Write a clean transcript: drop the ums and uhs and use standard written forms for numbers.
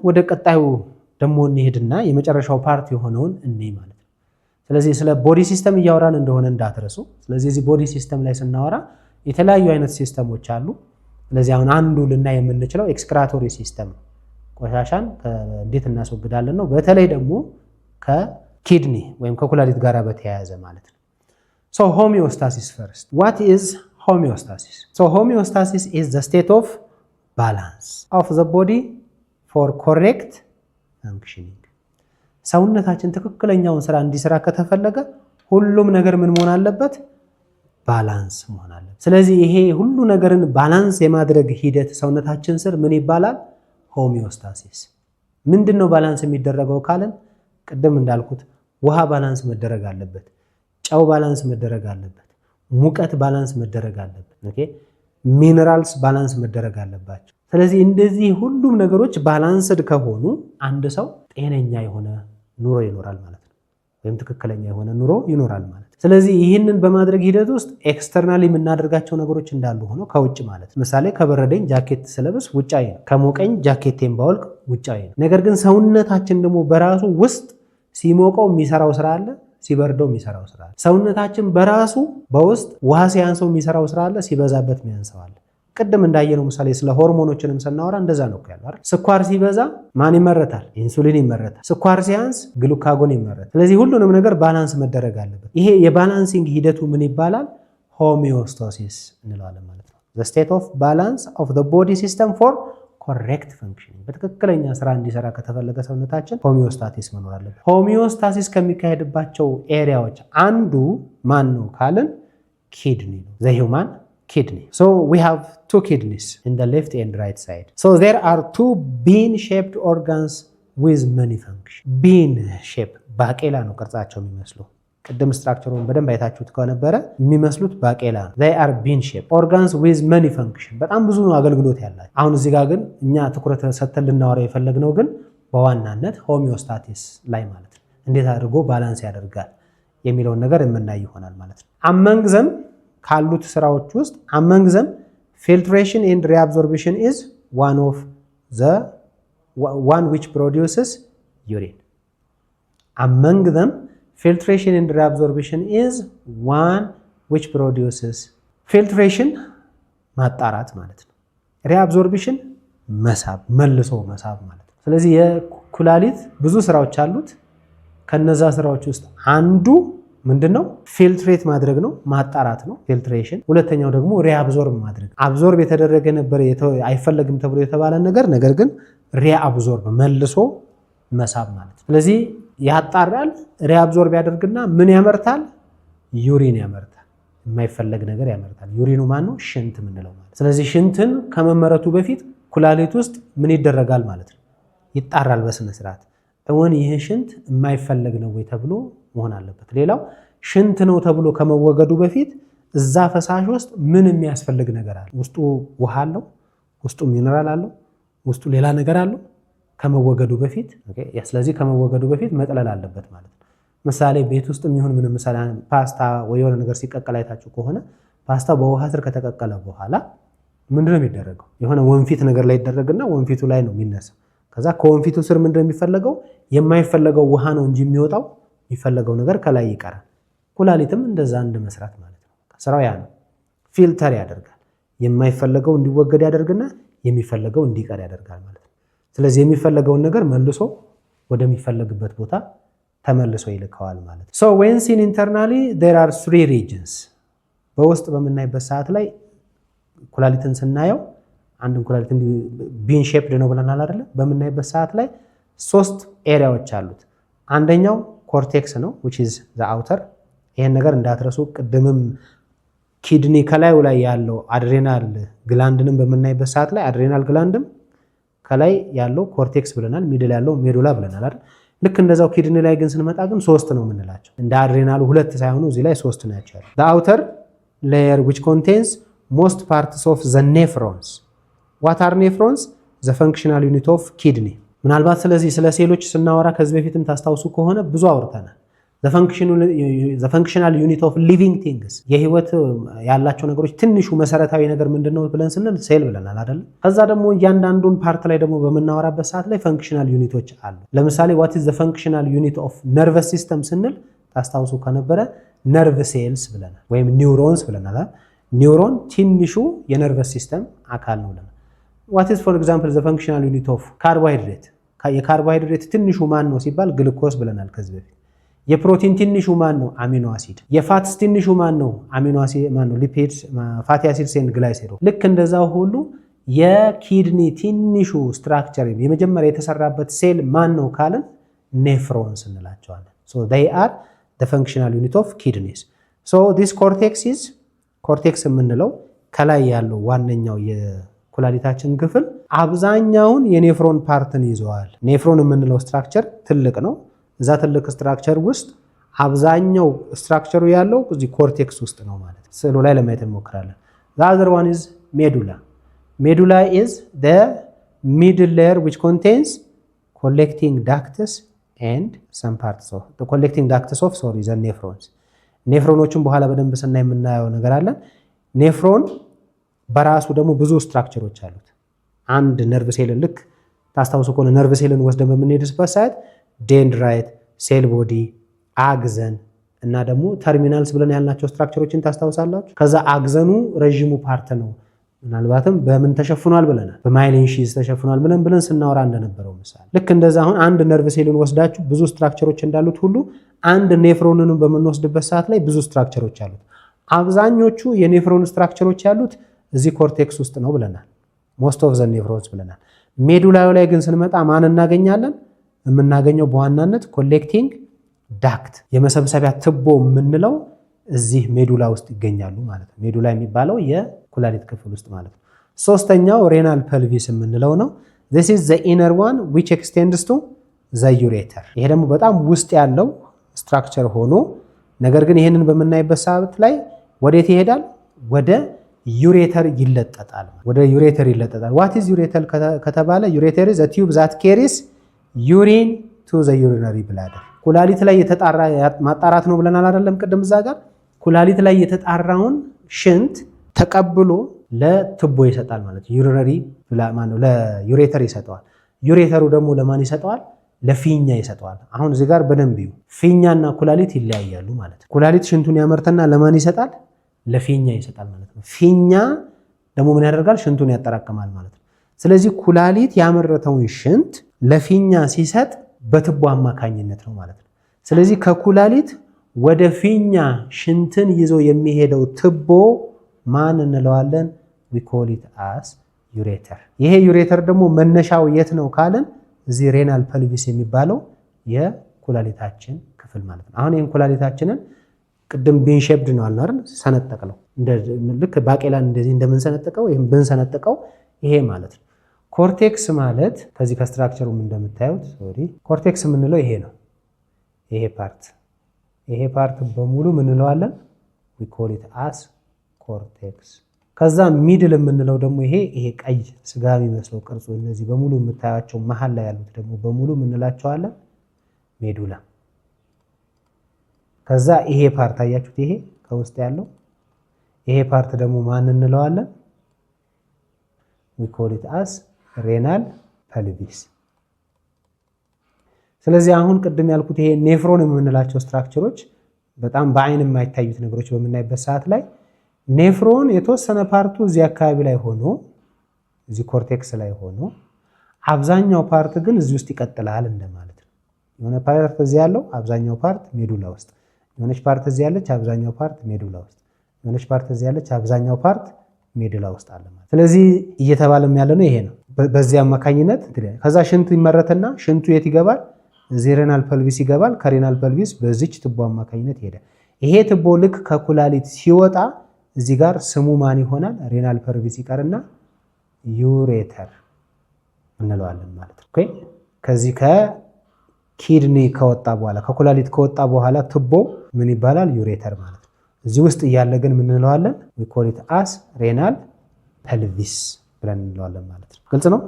ወደ ቀጣዩ ደግሞ እንሄድና የመጨረሻው ፓርት የሆነውን እንይ ማለት ነው። ስለዚህ ስለ ቦዲ ሲስተም እያወራን እንደሆነ እንዳትረሱ። ስለዚህ እዚህ ቦዲ ሲስተም ላይ ስናወራ የተለያዩ አይነት ሲስተሞች አሉ። ስለዚህ አሁን አንዱ ልናይ የምንችለው ኤክስክራቶሪ ሲስተም ነው። ቆሻሻን እንዴት እናስወግዳለን ነው። በተለይ ደግሞ ከኪድኒ ወይም ከኩላሊት ጋር በተያያዘ ማለት ነው። So homeostasis first. What is homeostasis? So homeostasis is the state of balance of the body for correct functioning. ሰውነታችን ትክክለኛውን ስራ እንዲሰራ ከተፈለገ ሁሉም ነገር ምን መሆን አለበት? ባላንስ መሆን አለበት። ስለዚህ ይሄ ሁሉ ነገርን ባላንስ የማድረግ ሂደት ሰውነታችን ስር ምን ይባላል? ሆሚዮስታሲስ። ምንድነው ባላንስ የሚደረገው ካለን ቅድም እንዳልኩት ውሃ ባላንስ መደረግ አለበት፣ ጨው ባላንስ መደረግ አለበት፣ ሙቀት ባላንስ መደረግ አለበት። ኦኬ ሚነራልስ ባላንስ መደረግ አለባቸው። ስለዚህ እንደዚህ ሁሉም ነገሮች ባላንስድ ከሆኑ አንድ ሰው ጤነኛ የሆነ ኑሮ ይኖራል ማለት ነው፣ ወይም ትክክለኛ የሆነ ኑሮ ይኖራል ማለት ነው። ስለዚህ ይህንን በማድረግ ሂደት ውስጥ ኤክስተርናሊ የምናደርጋቸው ነገሮች እንዳሉ ሆኖ ከውጭ ማለት ነው። ምሳሌ ከበረደኝ ጃኬት ስለብስ ውጫዊ ነው፣ ከሞቀኝ ጃኬቴን ባወልቅ ውጫዊ ነው። ነገር ግን ሰውነታችን ደግሞ በራሱ ውስጥ ሲሞቀው የሚሰራው ስራ አለ፣ ሲበርደው የሚሰራው ስራ አለ። ሰውነታችን በራሱ በውስጥ ውሃ ሲያንሰው የሚሰራው ስራ አለ፣ ሲበዛበት የሚያንሰው አለ። ቅድም እንዳየነው ምሳሌ ስለ ሆርሞኖችንም ስናወራ እንደዛ ነው ያለው አይደል? ስኳር ሲበዛ ማን ይመረታል? ኢንሱሊን ይመረታል። ስኳር ሲያንስ ግሉካጎን ይመረታል። ስለዚህ ሁሉንም ነገር ባላንስ መደረግ አለበት። ይሄ የባላንሲንግ ሂደቱ ምን ይባላል? ሆሚዮስታሲስ እንለዋለን ማለት ነው። the state of balance of the body system for correct functioning። በትክክለኛ ስራ እንዲሰራ ከተፈለገ ሰውነታችን ሆሚዮስታሲስ መኖር አለበት። ሆሚዮስታሲስ ከሚካሄድባቸው ኤሪያዎች አንዱ ማን ነው ካልን ኪድኒ ነው። the human kidney. So we have two kidneys in the left and right side. So there are two bean-shaped organs with many functions. Bean shape ባቄላ ነው ቅርጻቸው የሚመስሉ። ቅድም ስትራክቸሩን በደንብ አይታችሁት ከነበረ የሚመስሉት ባቄላ ነው። they are bean shaped organs with many functions። በጣም ብዙ ነው አገልግሎት ያላቸው። አሁን እዚህ ጋር ግን እኛ ትኩረት ሰጥተን ልናወራ የፈለግነው ግን በዋናነት ሆሚዮስታሲስ ላይ ማለት ነው። እንዴት አድርጎ ባላንስ ያደርጋል የሚለውን ነገር የምናይ ይሆናል ማለት ነው። among them ካሉት ስራዎች ውስጥ among them filtration and reabsorption is one which produces urine. among them filtration and reabsorption is one which produces filtration ማጣራት ማለት ነው። reabsorption መሳብ መልሶ መሳብ ማለት ነው። ስለዚህ የኩላሊት ብዙ ስራዎች አሉት። ከነዛ ስራዎች ውስጥ አንዱ ምንድነው? ፊልትሬት ማድረግ ነው፣ ማጣራት ነው ፊልትሬሽን። ሁለተኛው ደግሞ ሪአብዞርብ ማድረግ፣ አብዞርብ የተደረገ ነበር አይፈለግም ተብሎ የተባለ ነገር ግን ሪአብዞርብ መልሶ መሳብ ማለት። ስለዚህ ያጣራል፣ ሪአብዞርብ ያደርግና ምን ያመርታል? ዩሪን ያመርታል፣ የማይፈለግ ነገር ያመርታል። ዩሪኑ ማን ነው? ሽንት የምንለው ማለት። ስለዚህ ሽንትን ከመመረቱ በፊት ኩላሊት ውስጥ ምን ይደረጋል ማለት ነው? ይጣራል በስነ ስርዓት። እውን ይህ ሽንት የማይፈለግ ነው ወይ ተብሎ መሆን አለበት። ሌላው ሽንት ነው ተብሎ ከመወገዱ በፊት እዛ ፈሳሽ ውስጥ ምን የሚያስፈልግ ነገር አለ? ውስጡ ውሃ አለው፣ ውስጡ ሚነራል አለው፣ ውስጡ ሌላ ነገር አለው ከመወገዱ በፊት። ስለዚህ ከመወገዱ በፊት መጥለል አለበት ማለት ነው። ምሳሌ ቤት ውስጥ የሚሆን ምንም ምሳሌ ፓስታ ወይ የሆነ ነገር ሲቀቀል አይታችሁ ከሆነ ፓስታ በውሃ ስር ከተቀቀለ በኋላ ምንድነው የሚደረገው? የሆነ ወንፊት ነገር ላይ ይደረግና ወንፊቱ ላይ ነው የሚነሳው። ከዛ ከወንፊቱ ስር ምንድነው የሚፈለገው? የማይፈለገው ውሃ ነው እንጂ የሚወጣው የሚፈለገው ነገር ከላይ ይቀራል። ኩላሊትም እንደዛ መስራት ማለት ነው። ስራው ያ ነው። ፊልተር ያደርጋል። የማይፈለገው እንዲወገድ ያደርግና የሚፈለገው እንዲቀር ያደርጋል ማለት ነው። ስለዚህ የሚፈለገውን ነገር መልሶ ወደሚፈለግበት ቦታ ተመልሶ ይልከዋል ማለት ነው። So when seen internally there are three regions። በውስጥ በምናይበት ሰዓት ላይ ኩላሊትን ስናየው አንድን ኩላሊት ቢን ሼፕድ ነው ብለናል አይደል? በምናይበት ሰዓት ላይ ሶስት ኤሪያዎች አሉት። አንደኛው ኮርቴክስ ነው which is the outer። ይሄን ነገር እንዳትረሱ። ቅድምም ኪድኒ ከላዩ ላይ ያለው አድሬናል ግላንድንም በምናይበት ሰዓት ላይ አድሬናል ግላንድም ከላይ ያለው ኮርቴክስ ብለናል፣ ሚድል ያለው ሜዱላ ብለናል አይደል? ልክ እንደዛው ኪድኒ ላይ ግን ስንመጣ ግን ሶስት ነው የምንላቸው። እንደ አድሬናሉ ሁለት ሳይሆኑ እዚህ ላይ ሶስት ናቸው ያለው። the outer layer which contains most parts of the nephrons. what are nephrons? the functional unit of kidney። ምናልባት ስለዚህ ስለ ሴሎች ስናወራ ከዚህ በፊትም ታስታውሱ ከሆነ ብዙ አውርተናል። the functional unit of living things የህይወት ያላቸው ነገሮች ትንሹ መሰረታዊ ነገር ምንድነው ብለን ስንል ሴል ብለናል አይደል? ከዛ ደግሞ እያንዳንዱን ፓርት ላይ ደግሞ በመናወራበት ሰዓት ላይ ፈንክሽናል ዩኒቶች አሉ። ለምሳሌ what is the functional unit of nervous system ስንል ታስታውሱ ከነበረ ነርቭ ሴልስ ብለናል ወይም ኒውሮንስ ብለናል። ኒውሮን ትንሹ የነርቨስ ሲስተም አካል ነው ብለናል። what is for example the functional unit of carbohydrate የካርቦሃይድሬት ትንሹ ማን ነው ሲባል ግሉኮስ ብለናል ከዚህ በፊት። የፕሮቲን ትንሹ ማን ነው? አሚኖ አሲድ። የፋትስ ትንሹ ማን ነው? አሚኖ አሲድ ማን ነው? ሊፒድስ፣ ፋቲ አሲድስ ኤንድ ግላይሴሮል። ልክ እንደዛው ሁሉ የኪድኒ ትንሹ ስትራክቸር የመጀመሪያ የተሰራበት ሴል ማን ነው ካለን ኔፍሮንስ እንላቸዋለን። so they are the functional unit of kidneys. so this cortex የምንለው ከላይ ያለው ዋነኛው የኩላሊታችን ክፍል አብዛኛውን የኔፍሮን ፓርትን ይዘዋል። ኔፍሮን የምንለው ስትራክቸር ትልቅ ነው። እዛ ትልቅ ስትራክቸር ውስጥ አብዛኛው ስትራክቸሩ ያለው እዚህ ኮርቴክስ ውስጥ ነው ማለት ነው። ስዕሉ ላይ ለማየት እንሞክራለን። the other one is medulla. medulla is the middle layer which contains collecting ducts and some parts of the collecting ducts of the nephrons. ኔፍሮኖችን በኋላ በደንብ ስናይ የምናየው ነገር አለ። ኔፍሮን በራሱ ደግሞ ብዙ ስትራክቸሮች አሉት። አንድ ነርቭ ሴል ልክ ታስታውሱ ከሆነ ነርቭ ሴልን ወስደን በምንሄድበት ሰዓት ዴንድራይት፣ ሴል ቦዲ፣ አግዘን እና ደግሞ ተርሚናልስ ብለን ያልናቸው ስትራክቸሮችን ታስታውሳላችሁ። ከዛ አግዘኑ ረጅሙ ፓርት ነው። ምናልባትም በምን ተሸፍኗል ብለናል፣ በማይሊን ሺዝ ተሸፍኗል ብለን ስናወራ እንደነበረው ምሳሌ ልክ እንደዛ አሁን አንድ ነርቭ ሴልን ወስዳችሁ ብዙ ስትራክቸሮች እንዳሉት ሁሉ አንድ ኔፍሮንንም በምንወስድበት ሰዓት ላይ ብዙ ስትራክቸሮች አሉት። አብዛኞቹ የኔፍሮን ስትራክቸሮች ያሉት እዚህ ኮርቴክስ ውስጥ ነው ብለናል። ሞስት ኦፍ ዘ ኔፍሮንስ ብለናል። ሜዱላው ላይ ግን ስንመጣ ማን እናገኛለን? የምናገኘው በዋናነት ኮሌክቲንግ ዳክት የመሰብሰቢያ ትቦ የምንለው እዚህ ሜዱላ ውስጥ ይገኛሉ ማለት ነው። ሜዱላ የሚባለው የኩላሊት ክፍል ውስጥ ማለት ነው። ሶስተኛው ሬናል ፐልቪስ የምንለው ነው። this is the inner one which extends to the ureter። ይሄ ደግሞ በጣም ውስጥ ያለው ስትራክቸር ሆኖ ነገር ግን ይሄንን በምናይበት ሰዓት ላይ ወዴት ይሄዳል? ወደ ዩሬተር ይለጠጣል። ወደ ዩሬተር ይለጠጣል። what is ureter ከተባለ ureter is a tube that carries urine to the urinary bladder። ኩላሊት ላይ የተጣራ ማጣራት ነው ብለናል አይደለም? ቅድም እዛ ጋር ኩላሊት ላይ የተጣራውን ሽንት ተቀብሎ ለትቦ ይሰጣል ማለት ዩሪነሪ ማነው ለዩሬተር ይሰጠዋል። ዩሬተሩ ደግሞ ለማን ይሰጠዋል? ለፊኛ ይሰጠዋል። አሁን እዚህ ጋር በደንብ ይዩ፣ ፊኛና ኩላሊት ይለያያሉ ማለት ነው። ኩላሊት ሽንቱን ያመርተና ለማን ይሰጣል? ለፊኛ ይሰጣል ማለት ነው። ፊኛ ደግሞ ምን ያደርጋል? ሽንቱን ያጠራቅማል ማለት ነው። ስለዚህ ኩላሊት ያመረተውን ሽንት ለፊኛ ሲሰጥ በትቦ አማካኝነት ነው ማለት ነው። ስለዚህ ከኩላሊት ወደ ፊኛ ሽንትን ይዞ የሚሄደው ትቦ ማን እንለዋለን? we call it as ureter። ይሄ ዩሬተር ደግሞ መነሻው የት ነው ካለን እዚህ ሬናል ፐልቪስ የሚባለው የኩላሊታችን ክፍል ማለት ነው። አሁን ይሄን ኩላሊታችንን ቅድም ቢን ሼፕድ ነው አልናርን ሰነጠቅለው ልክ ባቄላን እንደዚህ እንደምንሰነጥቀው ይሄን ብንሰነጥቀው ይሄ ማለት ነው። ኮርቴክስ ማለት ከዚህ ከስትራክቸሩም እንደምታዩት ኮርቴክስ የምንለው ይሄ ነው። ይሄ ፓርት በሙሉ ምን እንለዋለን? we call it as cortex። ከዛ ሚድል የምንለው ደግሞ ይሄ ቀይ ስጋ የሚመስለው ቅርጹ እነዚህ በሙሉ የምታያቸው መሃል ላይ ያሉት ደግሞ በሙሉ ምን እንላቸዋለን? ሜዱላ። ከዛ ይሄ ፓርት አያችሁት? ይሄ ከውስጥ ያለው ይሄ ፓርት ደግሞ ማን እንለዋለን? we call it as ሬናል ፐልቪስ። ስለዚህ አሁን ቅድም ያልኩት ይሄ ኔፍሮን የምንላቸው ስትራክቸሮች በጣም በአይን የማይታዩት ነገሮች በምናይበት ሰዓት ላይ ኔፍሮን የተወሰነ ፓርቱ እዚህ አካባቢ ላይ ሆኖ እዚህ ኮርቴክስ ላይ ሆኖ አብዛኛው ፓርት ግን እዚህ ውስጥ ይቀጥላል እንደማለት ነው። የሆነ ፓርት እዚህ ያለው አብዛኛው ፓርት ሜዱላ ውስጥ፣ የሆነች ፓርት እዚህ ያለች አብዛኛው ፓርት ሜዱላ ውስጥ፣ የሆነች ፓርት እዚህ ያለች አብዛኛው ፓርት ሜዱላ ውስጥ አለ ማለት። ስለዚህ እየተባለም ያለ ነው ይሄ ነው። በዚህ አማካኝነት ከዛ ሽንቱ ይመረትና ሽንቱ የት ይገባል? እዚህ ሬናል ፐልቪስ ይገባል። ከሬናል ፐልቪስ በዚች ትቦ አማካኝነት ይሄዳል። ይሄ ትቦ ልክ ከኩላሊት ሲወጣ እዚህ ጋር ስሙ ማን ይሆናል? ሬናል ፐልቪስ ይቀርና ዩሬተር እንለዋለን ማለት ነው። ኦኬ ከዚህ ከኪድኒ ከወጣ በኋላ ከኩላሊት ከወጣ በኋላ ትቦ ምን ይባላል? ዩሬተር ማለት ነው። እዚህ ውስጥ እያለ ግን ምን እንለዋለን? we call it as ሬናል ፐልቪስ ብለን እንለዋለን ማለት ነው። ግልጽ ነው?